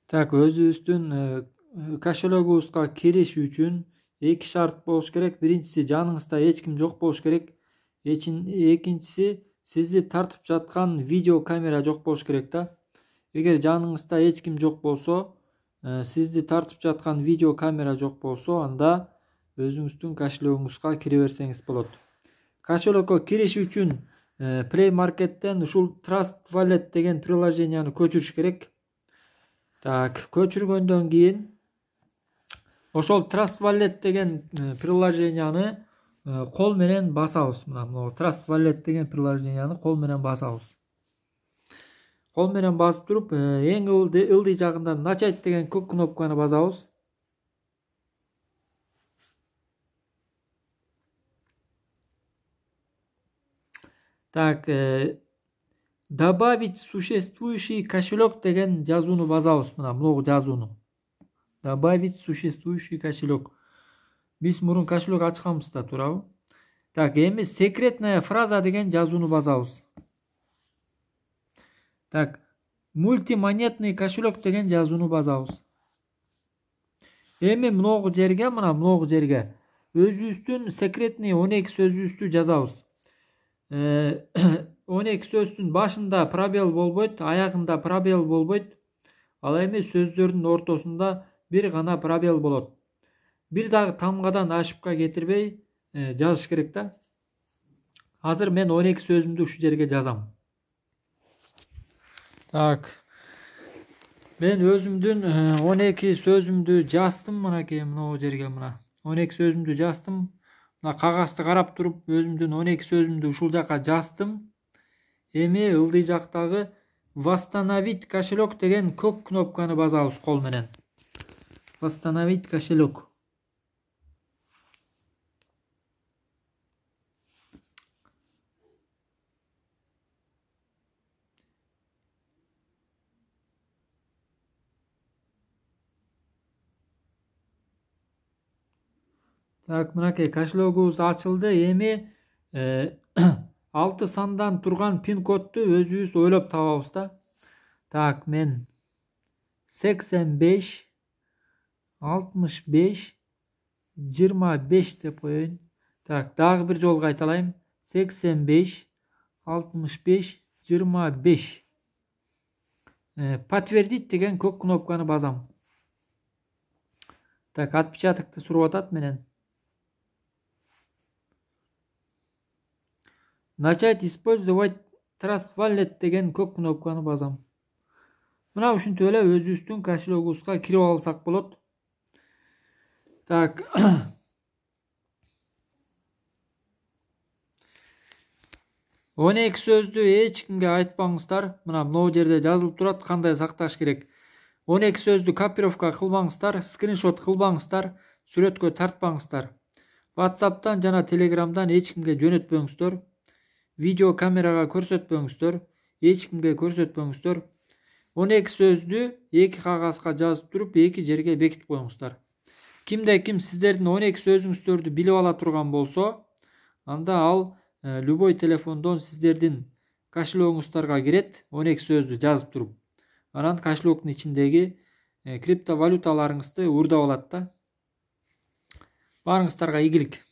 Так, өзүбүздүн кошелегубузга кириш үчүн эки шарт болуш керек. Биринчиси, жаныңызда эч ким жок болуш керек. Экинчиси, сизди тартып жаткан видео камера жок болуш керек да. Эгер жаныңызда эч ким жок болсо, сизди тартып жаткан видео камера жок болсо, анда өзүңүздүн кошелегуңузга кире берсеңиз болот. Кошелекке кириш үчүн Play Market'ten ушул Trust Wallet деген приложенияны көчүрүш керек. Так, көчүргөндөн кийин ошол Trust Wallet деген приложенияны кол менен басабыз. Мына Trust Wallet деген приложенияны кол менен басабыз. Кол менен басып туруп, эң ылдый жагында начать деген көк кнопканы басабыз. Так, добавить существующий кошелек деген жазууну басабыз. Мына могу жазууну. Добавить существующий кошелек. Биз мурун кошелек ачканбыз да, туурабы? Так, эми секретная фраза деген жазууну басабыз. Так, мультимонетный кошелек деген жазууну басабыз. Эми могу жерге өзүбүздүн секретный 12 сөзүбүздү жазабыз. 12 сөздүн башында пробел болбойт, аягында пробел болбойт. Ал эми сөздөрдүн ортосунда бир гана пробел болот. Бир дагы тамгадан ашыпка кетирбей жазыш керек да. Азыр мен 12 сөзүмдү ушу жерге жазам. Так, мен өзүмдүн 12 сөзүмдү жаздым, мынакей мына жерге мына. 12 сөзүмдү жаздым. Мына кагазды карап туруп, өзүмдүн 12 сөзүмдү ушул жака жаздым. Эми ылдый жактагы восстановить кошелек деген көк кнопканы басабыз кол менен. Восстановить кошелек. Так, мынакей кошелегубуз ачылды. Эми 6 сандан турган пин кодду өзүбүз ойлоп табабыз да. Так, мен 85 65 25 деп коеюн. Так, дагы бир жолу кайталайм. 85 65 25. Подтвердить деген көк кнопканы басам. Так, отпечатокты суруп атат менен. Начать использовать Trust Wallet деген көк кнопканы басам. Мына ушинтип эле өзүбүздүн кошелегубузга кирип алсак болот. Так. 12 сөздү эч кимге айтпаңыздар. Мына могу жерде жазылып турат кандай сакташ керек. 12 сөздү копировка кылбаңыздар, скриншот кылбаңыздар, сүрөткө тартпаңыздар. WhatsApp'tan жана Telegram'dan эч кимге жөнөтпөңүздөр. Видео камерага көрсөтпөңүздөр, эч кимге көрсөтпөңүздөр. 12 сөздү эки кагазга жазып туруп, эки жерге бекитип коюңуздар. Кимде ким сиздердин 12 сөзүңүздөрдү билип ала турган болсо, анда ал любой телефондон сиздердин кошелегуңуздарга кирет, 12 сөздү жазып туруп. Анан кошелектин ичиндеги криптовалюталарыңызды уурдап алат да. Баарыңыздарга ийгилик.